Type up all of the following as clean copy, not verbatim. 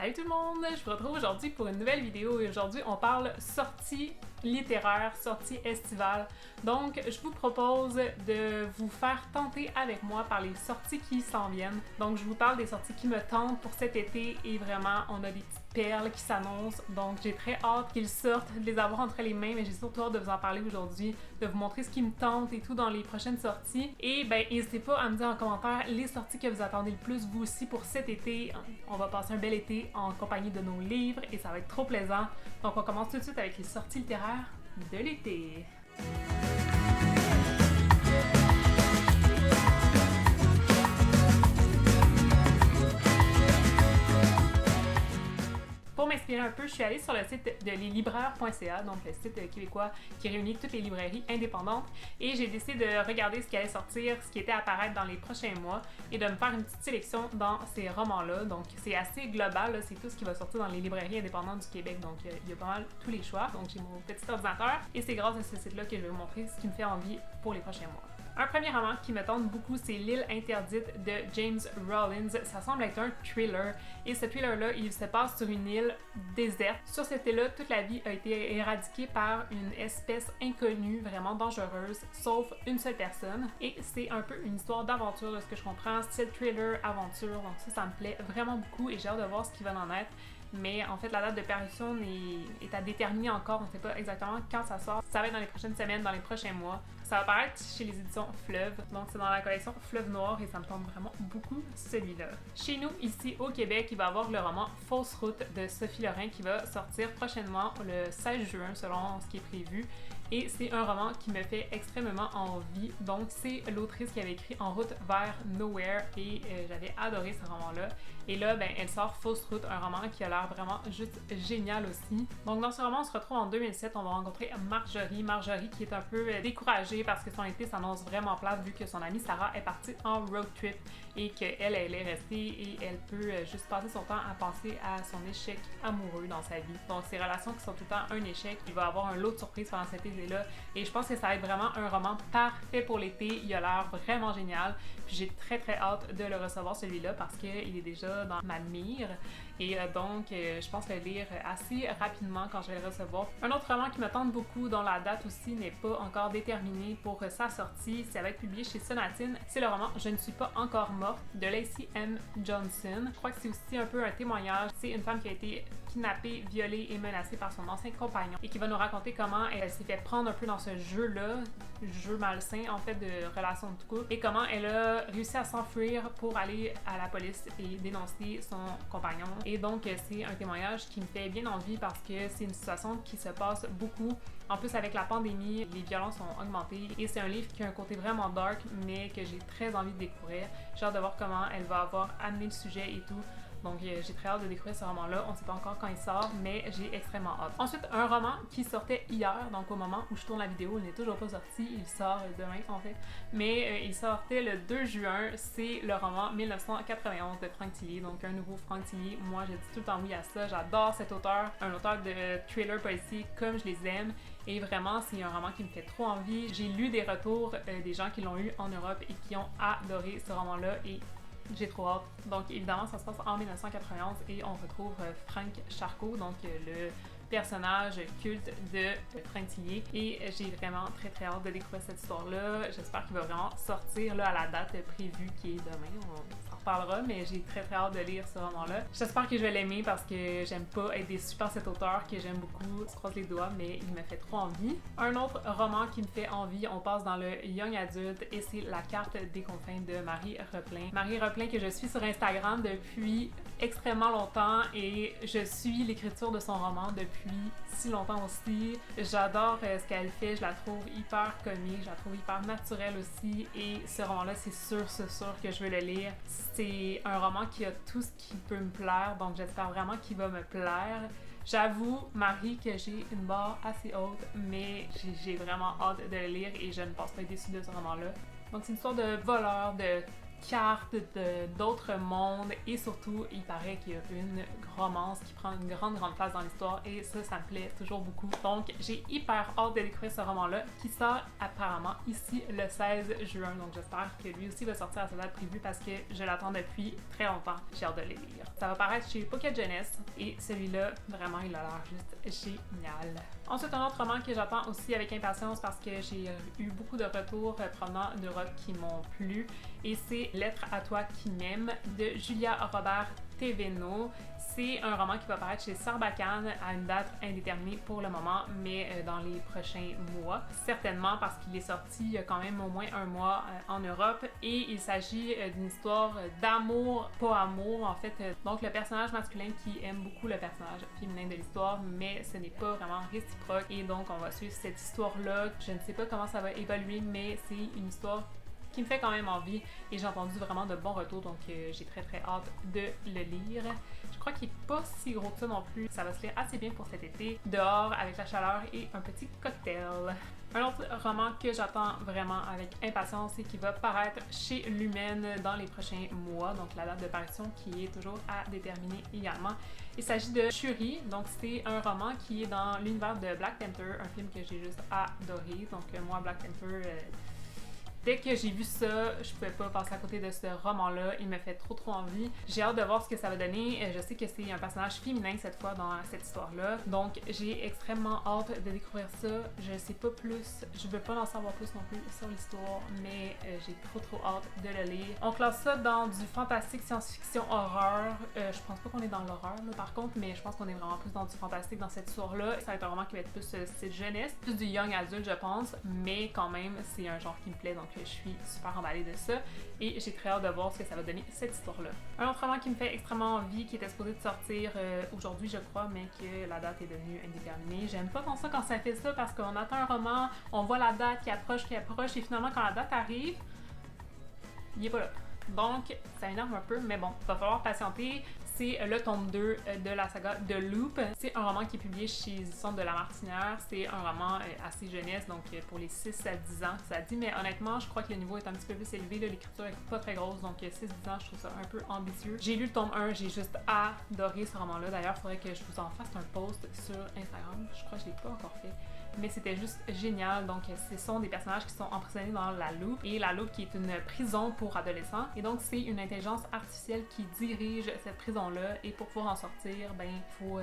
Salut tout le monde! Je vous retrouve aujourd'hui pour une nouvelle vidéo et aujourd'hui on parle sortie littéraire, sortie estivale. Donc je vous propose de vous faire tenter avec moi par les sorties qui s'en viennent. Donc je vous parle des sorties qui me tentent pour cet été et vraiment on a des petites perles qui s'annoncent. Donc j'ai très hâte qu'ils sortent, de les avoir entre les mains, mais j'ai surtout hâte de vous en parler aujourd'hui, de vous montrer ce qui me tente et tout dans les prochaines sorties. Et ben n'hésitez pas à me dire en commentaire les sorties que vous attendez le plus vous aussi pour cet été. On va passer un bel été en compagnie de nos livres et ça va être trop plaisant. Donc on commence tout de suite avec les sorties littéraires de l'été. Pour m'inspirer un peu, je suis allée sur le site de leslibraires.ca, donc le site québécois qui réunit toutes les librairies indépendantes, et j'ai décidé de regarder ce qui allait sortir, ce qui était à apparaître dans les prochains mois, et de me faire une petite sélection dans ces romans-là. Donc c'est assez global, là, c'est tout ce qui va sortir dans les librairies indépendantes du Québec, donc il y a pas mal tous les choix. Donc j'ai mon petit ordinateur, et c'est grâce à ce site-là que je vais vous montrer ce qui me fait envie pour les prochains mois. Un premier roman qui me tente beaucoup, c'est L'île interdite de James Rollins. Ça semble être un thriller. Et ce thriller-là, il se passe sur une île déserte. Sur cette île-là, toute la vie a été éradiquée par une espèce inconnue, vraiment dangereuse, sauf une seule personne. Et c'est un peu une histoire d'aventure, de ce que je comprends, style thriller, aventure. Donc ça me plaît vraiment beaucoup et j'ai hâte de voir ce qui va en être. Mais en fait, la date de parution est à déterminer encore. On ne sait pas exactement quand ça sort. Ça va être dans les prochaines semaines, dans les prochains mois. Ça va paraître chez les éditions Fleuve. Donc, c'est dans la collection Fleuve Noir et ça me tente vraiment beaucoup, celui-là. Chez nous, ici au Québec, il va y avoir le roman Fausse route de Sophie Lorrain qui va sortir prochainement le 16 juin, selon ce qui est prévu. Et c'est un roman qui me fait extrêmement envie. Donc, c'est l'autrice qui avait écrit En route vers Nowhere et j'avais adoré ce roman-là. Et là, ben, elle sort Fausse route, un roman qui a l'air vraiment juste génial aussi. Donc, dans ce roman, on se retrouve en 2007. On va rencontrer Marjorie. Marjorie qui est un peu découragée parce que son été s'annonce vraiment plate vu que son amie Sarah est partie en road trip et qu'elle est restée et elle peut juste passer son temps à penser à son échec amoureux dans sa vie. Donc, ces relations qui sont tout le temps un échec. Il va avoir un lot de surprises pendant cet été-là. Et je pense que ça va être vraiment un roman parfait pour l'été. Il a l'air vraiment génial. Puis j'ai très hâte de le recevoir celui-là parce qu'il est déjà dans ma mire. Et donc, je pense le lire assez rapidement quand je vais le recevoir. Un autre roman qui me tente beaucoup, dont la date aussi n'est pas encore déterminée pour sa sortie, ça va être publié chez Sonatine. C'est le roman Je ne suis pas encore morte de Lacey M. Johnson. Je crois que c'est aussi un peu un témoignage. C'est une femme qui a été kidnappée, violée et menacée par son ancien compagnon et qui va nous raconter comment elle s'est fait prendre un peu dans ce jeu-là, jeu malsain en fait de relation de couple, et comment elle a réussi à s'enfuir pour aller à la police et dénoncer son compagnon. Et donc c'est un témoignage qui me fait bien envie parce que c'est une situation qui se passe beaucoup. En plus avec la pandémie, les violences ont augmenté et c'est un livre qui a un côté vraiment dark mais que j'ai très envie de découvrir. J'ai hâte de voir comment elle va avoir amené le sujet et tout. Donc j'ai très hâte de découvrir ce roman-là. On ne sait pas encore quand il sort, mais j'ai extrêmement hâte. Ensuite, un roman qui sortait hier, donc au moment où je tourne la vidéo, il n'est toujours pas sorti. Il sort demain en fait. Mais il sortait le 2 juin. C'est le roman 1991 de Frank Tillier. Donc un nouveau Frank Tillier. Moi, je dis tout le temps oui à ça. J'adore cet auteur. Un auteur de thriller policier comme je les aime. Et vraiment, c'est un roman qui me fait trop envie. J'ai lu des retours des gens qui l'ont eu en Europe et qui ont adoré ce roman-là. Et j'ai trop hâte. Donc évidemment, ça se passe en 1991 et on retrouve Frank Charcot, donc le personnage culte de Frank Tillier. Et j'ai vraiment très hâte de découvrir cette histoire-là. J'espère qu'il va vraiment sortir là, à la date prévue qui est demain. On s'en reparlera, mais j'ai très hâte de lire ce roman-là. J'espère que je vais l'aimer parce que j'aime pas être déçue par cet auteur que j'aime beaucoup. Je croise les doigts, mais il me fait trop envie. Un autre roman qui me fait envie, on passe dans le young adulte et c'est La carte des confins de Marie Replin. Marie Replin que je suis sur Instagram depuis extrêmement longtemps et je suis l'écriture de son roman depuis si longtemps aussi. J'adore ce qu'elle fait, je la trouve hyper comique, je la trouve hyper naturelle aussi et ce roman-là, c'est sûr que je veux le lire. C'est un roman qui a tout ce qui peut me plaire, donc j'espère vraiment qu'il va me plaire. J'avoue, Marie, que j'ai une barre assez haute, mais j'ai vraiment hâte de le lire et je ne pense pas être déçue de ce roman-là. Donc c'est une histoire de voleur, de cartes d'autres mondes et surtout, il paraît qu'il y a une romance qui prend une grande place dans l'histoire et ça me plaît toujours beaucoup. Donc, j'ai hyper hâte de découvrir ce roman-là qui sort apparemment ici le 16 juin. Donc, j'espère que lui aussi va sortir à sa date prévue parce que je l'attends depuis très longtemps. J'ai hâte de le lire. Ça va paraître chez Pocket Jeunesse et celui-là, vraiment, il a l'air juste génial. Ensuite, un autre roman que j'attends aussi avec impatience parce que j'ai eu beaucoup de retours provenant d'Europe qui m'ont plu et c'est Lettre à toi qui m'aime de Julia Robert Thévenot. C'est un roman qui va paraître chez Sarbacane à une date indéterminée pour le moment, mais dans les prochains mois. Certainement parce qu'il est sorti il y a quand même au moins un mois en Europe et il s'agit d'une histoire d'amour, pas amour en fait. Donc le personnage masculin qui aime beaucoup le personnage féminin de l'histoire, mais ce n'est pas vraiment réciproque et donc on va suivre cette histoire-là. Je ne sais pas comment ça va évoluer, mais c'est une histoire qui me fait quand même envie et j'ai entendu vraiment de bons retours, donc j'ai très hâte de le lire. Je crois qu'il n'est pas si gros que ça non plus, ça va se lire assez bien pour cet été, dehors avec la chaleur et un petit cocktail. Un autre roman que j'attends vraiment avec impatience et qui va paraître chez Lumen dans les prochains mois, donc la date de parution qui est toujours à déterminer également. Il s'agit de Shuri, donc c'est un roman qui est dans l'univers de Black Panther, un film que j'ai juste adoré. Donc moi, Black Panther, dès que j'ai vu ça, je pouvais pas passer à côté de ce roman-là. Il me fait trop envie. J'ai hâte de voir ce que ça va donner. Je sais que c'est un personnage féminin cette fois dans cette histoire-là. Donc j'ai extrêmement hâte de découvrir ça. Je sais pas plus. Je veux pas en savoir plus non plus sur l'histoire, mais j'ai trop hâte de le lire. On classe ça dans du fantastique, science-fiction, horreur. Je pense pas qu'on est dans l'horreur là par contre, mais je pense qu'on est vraiment plus dans du fantastique dans cette histoire-là. Ça va être un roman qui va être plus style jeunesse, plus du young adulte je pense, mais quand même c'est un genre qui me plaît, donc je suis super emballée de ça et j'ai très hâte de voir ce que ça va donner cette histoire-là. Un autre roman qui me fait extrêmement envie, qui était supposé de sortir aujourd'hui je crois, mais que la date est devenue indéterminée. J'aime pas tant ça quand ça fait ça parce qu'on attend un roman, on voit la date qui approche et finalement quand la date arrive, il est pas là. Donc, ça m'énerve un peu, mais bon, il va falloir patienter. C'est le tome 2 de la saga de Loop. C'est un roman qui est publié chez Éditions de la Martinière. C'est un roman assez jeunesse, donc pour les 6 à 10 ans, ça dit. Mais honnêtement, je crois que le niveau est un petit peu plus élevé. L'écriture est pas très grosse, donc 6-10 ans, je trouve ça un peu ambitieux. J'ai lu le tome 1, j'ai juste adoré ce roman-là. D'ailleurs, il faudrait que je vous en fasse un post sur Instagram. Je crois que je l'ai pas encore fait. Mais c'était juste génial. Donc, ce sont des personnages qui sont emprisonnés dans la Loop. Et la Loop qui est une prison pour adolescents. Et donc, c'est une intelligence artificielle qui dirige cette prison-là. Et pour pouvoir en sortir, ben, faut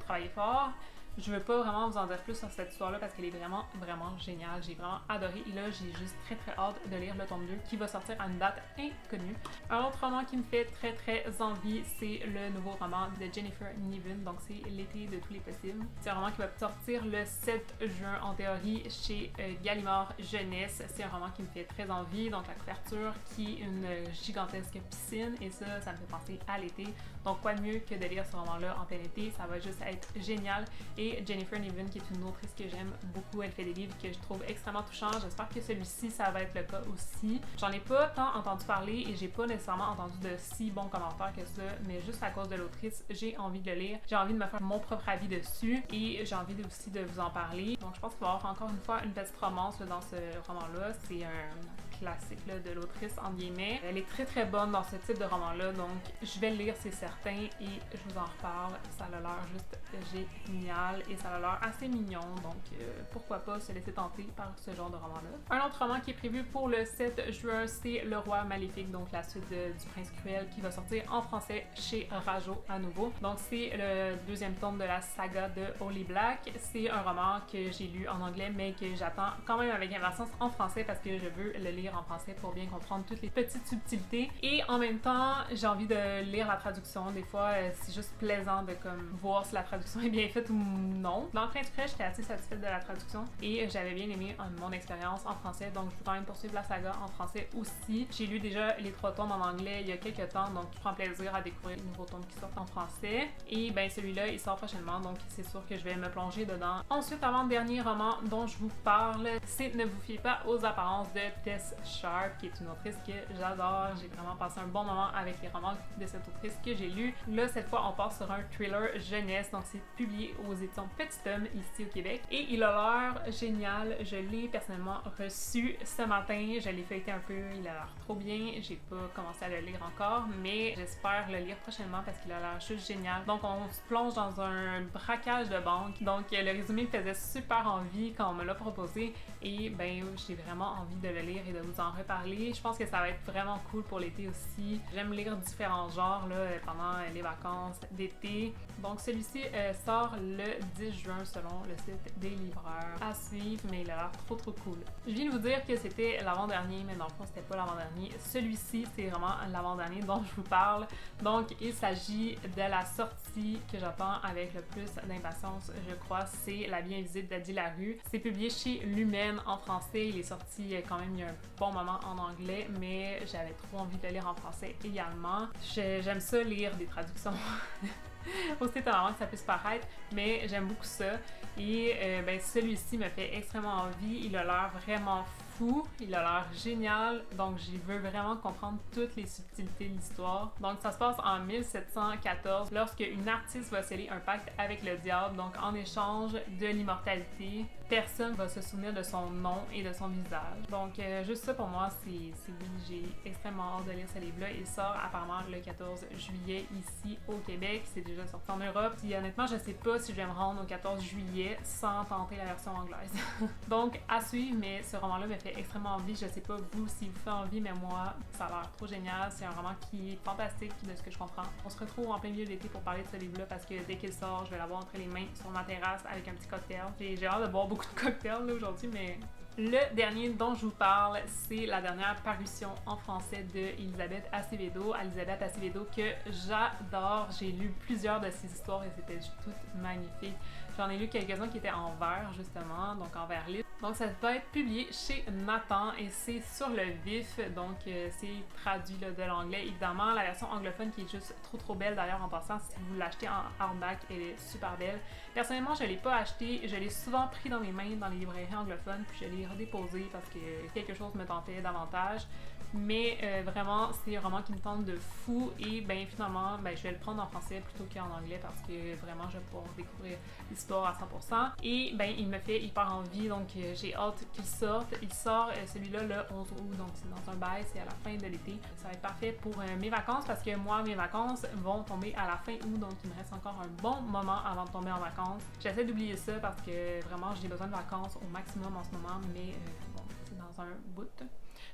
travailler fort. Je veux pas vraiment vous en dire plus sur cette histoire-là parce qu'elle est vraiment géniale. J'ai vraiment adoré et là, j'ai juste très hâte de lire le tome 2 qui va sortir à une date inconnue. Un autre roman qui me fait très envie, c'est le nouveau roman de Jennifer Niven, donc c'est L'été de tous les possibles. C'est un roman qui va sortir le 7 juin en théorie chez Gallimard Jeunesse. C'est un roman qui me fait très envie, donc la couverture qui est une gigantesque piscine et ça me fait penser à l'été. Donc quoi de mieux que de lire ce roman-là en plein été, ça va juste être génial. Et Jennifer Niven, qui est une autrice que j'aime beaucoup, elle fait des livres que je trouve extrêmement touchants. J'espère que celui-ci, ça va être le cas aussi. J'en ai pas tant entendu parler et j'ai pas nécessairement entendu de si bons commentaires que ça, mais juste à cause de l'autrice, j'ai envie de le lire. J'ai envie de me faire mon propre avis dessus et j'ai envie aussi de vous en parler. Donc je pense qu'il va y avoir encore une fois une petite romance là, dans ce roman-là. C'est un classique là, de l'autrice, entre guillemets. Elle est très bonne dans ce type de roman-là, donc je vais le lire, c'est certain, et je vous en reparle. Ça a l'air juste génial et ça a l'air assez mignon, donc pourquoi pas se laisser tenter par ce genre de roman-là. Un autre roman qui est prévu pour le 7 juin, c'est Le Roi Maléfique, donc la suite du Prince Cruel qui va sortir en français chez Rajo à nouveau. Donc c'est le deuxième tome de la saga de Holy Black. C'est un roman que j'ai lu en anglais, mais que j'attends quand même avec impatience en français parce que je veux le lire en français pour bien comprendre toutes les petites subtilités. Et en même temps, j'ai envie de lire la traduction. Des fois, c'est juste plaisant de comme voir si la traduction est bien faite ou non. Dans le Prince Cruel, j'étais assez satisfaite de la traduction et j'avais bien aimé mon expérience en français, donc je veux quand même poursuivre la saga en français aussi. J'ai lu déjà les 3 tomes en anglais il y a quelques temps, donc je prends plaisir à découvrir les nouveaux tomes qui sortent en français. Et ben celui-là, il sort prochainement, donc c'est sûr que je vais me plonger dedans. Ensuite, avant-dernier roman dont je vous parle, c'est Ne vous fiez pas aux apparences de Tess Sharp, qui est une autrice que j'adore. J'ai vraiment passé un bon moment avec les romans de cette autrice que j'ai lus. Là, cette fois, on part sur un thriller jeunesse, donc c'est publié aux éditions Petit Homme ici au Québec. Et il a l'air génial. Je l'ai personnellement reçu ce matin. Je l'ai feuilleté un peu. Il a l'air trop bien. J'ai pas commencé à le lire encore, mais j'espère le lire prochainement parce qu'il a l'air juste génial. Donc, on se plonge dans un braquage de banque. Donc, le résumé me faisait super envie quand on me l'a proposé. Et ben, j'ai vraiment envie de le lire et de vous en reparler. Je pense que ça va être vraiment cool pour l'été aussi. J'aime lire différents genres là, pendant les vacances d'été. Donc, celui-ci sort le 10 juin selon le site des libraires. À suivre, mais il a l'air trop cool. Je viens de vous dire que c'était l'avant-dernier, mais dans le fond, c'était pas l'avant-dernier. Celui-ci, c'est vraiment l'avant-dernier dont je vous parle. Donc, il s'agit de la sortie que j'attends avec le plus d'impatience, je crois. C'est La vie invisible d'Adi Larue. C'est publié chez Lumen en français. Il est sorti quand même il y a un bon moment en anglais, mais j'avais trop envie de le lire en français également. J'aime ça lire des traductions. Aussi étonnamment que ça puisse paraître, mais j'aime beaucoup ça. Et ben, celui-ci me fait extrêmement envie. Il a l'air vraiment fou, il a l'air génial, donc j'y veux vraiment comprendre toutes les subtilités de l'histoire. Donc ça se passe en 1714 lorsque une artiste va sceller un pacte avec le diable, donc en échange de l'immortalité, personne va se souvenir de son nom et de son visage. Donc juste ça pour moi, c'est oui, j'ai extrêmement hâte de lire ce livre-là. Il sort apparemment le 14 juillet ici au Québec, c'est déjà sorti en Europe. Puis honnêtement, je sais pas si je vais me rendre au 14 juillet sans tenter la version anglaise. Donc à suivre, mais ce roman-là me fait extrêmement envie. Je sais pas vous si vous fait envie, mais moi, ça a l'air trop génial. C'est un roman qui est fantastique de ce que je comprends. On se retrouve en plein milieu de l'été pour parler de ce livre-là parce que dès qu'il sort, je vais l'avoir entre les mains sur ma terrasse avec un petit cocktail. J'ai hâte de boire beaucoup de cocktails là aujourd'hui, mais le dernier dont je vous parle, c'est la dernière parution en français de Elisabeth Acevedo. Elisabeth Acevedo que j'adore. J'ai lu plusieurs de ses histoires et c'était toutes magnifiques. J'en ai lu quelques-uns qui étaient en vers, justement, donc en vers livre. Donc ça va être publié chez Nathan et c'est sur le vif, donc c'est traduit là, de l'anglais. Évidemment, la version anglophone qui est juste trop belle d'ailleurs en passant, si vous l'achetez en hardback, elle est super belle. Personnellement, je ne l'ai pas acheté, je l'ai souvent pris dans mes mains dans les librairies anglophones, puis je l'ai redéposé parce que quelque chose me tentait davantage. Mais vraiment, c'est un roman qui me tente de fou et ben finalement, ben, je vais le prendre en français plutôt qu'en anglais parce que vraiment, je vais pouvoir découvrir l'histoire à 100%. Et ben, il me fait hyper envie, donc j'ai hâte qu'il sorte. Il sort celui-là le 11 août, donc c'est dans un bail, c'est à la fin de l'été. Ça va être parfait pour mes vacances parce que moi, mes vacances vont tomber à la fin août, donc il me reste encore un bon moment avant de tomber en vacances. J'essaie d'oublier ça parce que vraiment, j'ai besoin de vacances au maximum en ce moment, mais bon, c'est dans un bout,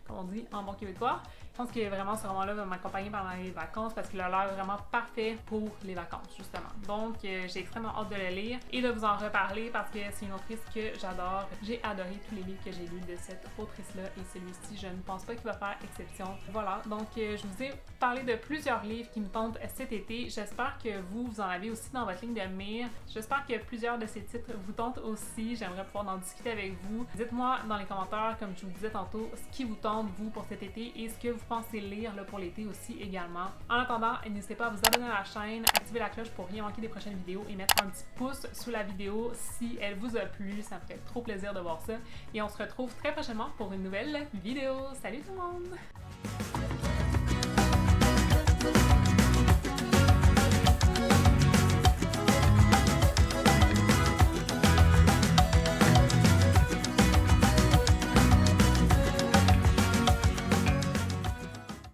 comme on dit en bon québécois. Je pense que vraiment ce roman-là va m'accompagner pendant les vacances parce qu'il a l'air vraiment parfait pour les vacances, justement. Donc, j'ai extrêmement hâte de le lire et de vous en reparler parce que c'est une autrice que j'adore. J'ai adoré tous les livres que j'ai lus de cette autrice-là et celui-ci, je ne pense pas qu'il va faire exception. Voilà, donc je vous ai parlé de plusieurs livres qui me tentent cet été. J'espère que vous en avez aussi dans votre ligne de mire. J'espère que plusieurs de ces titres vous tentent aussi. J'aimerais pouvoir en discuter avec vous. Dites-moi dans les commentaires, comme je vous disais tantôt, ce qui vous tente, vous, pour cet été et ce que vous pensez lire là, pour l'été aussi également. En attendant, n'hésitez pas à vous abonner à la chaîne, activer la cloche pour rien manquer des prochaines vidéos et mettre un petit pouce sous la vidéo si elle vous a plu. Ça me fait trop plaisir de voir ça. Et on se retrouve très prochainement pour une nouvelle vidéo. Salut tout le monde!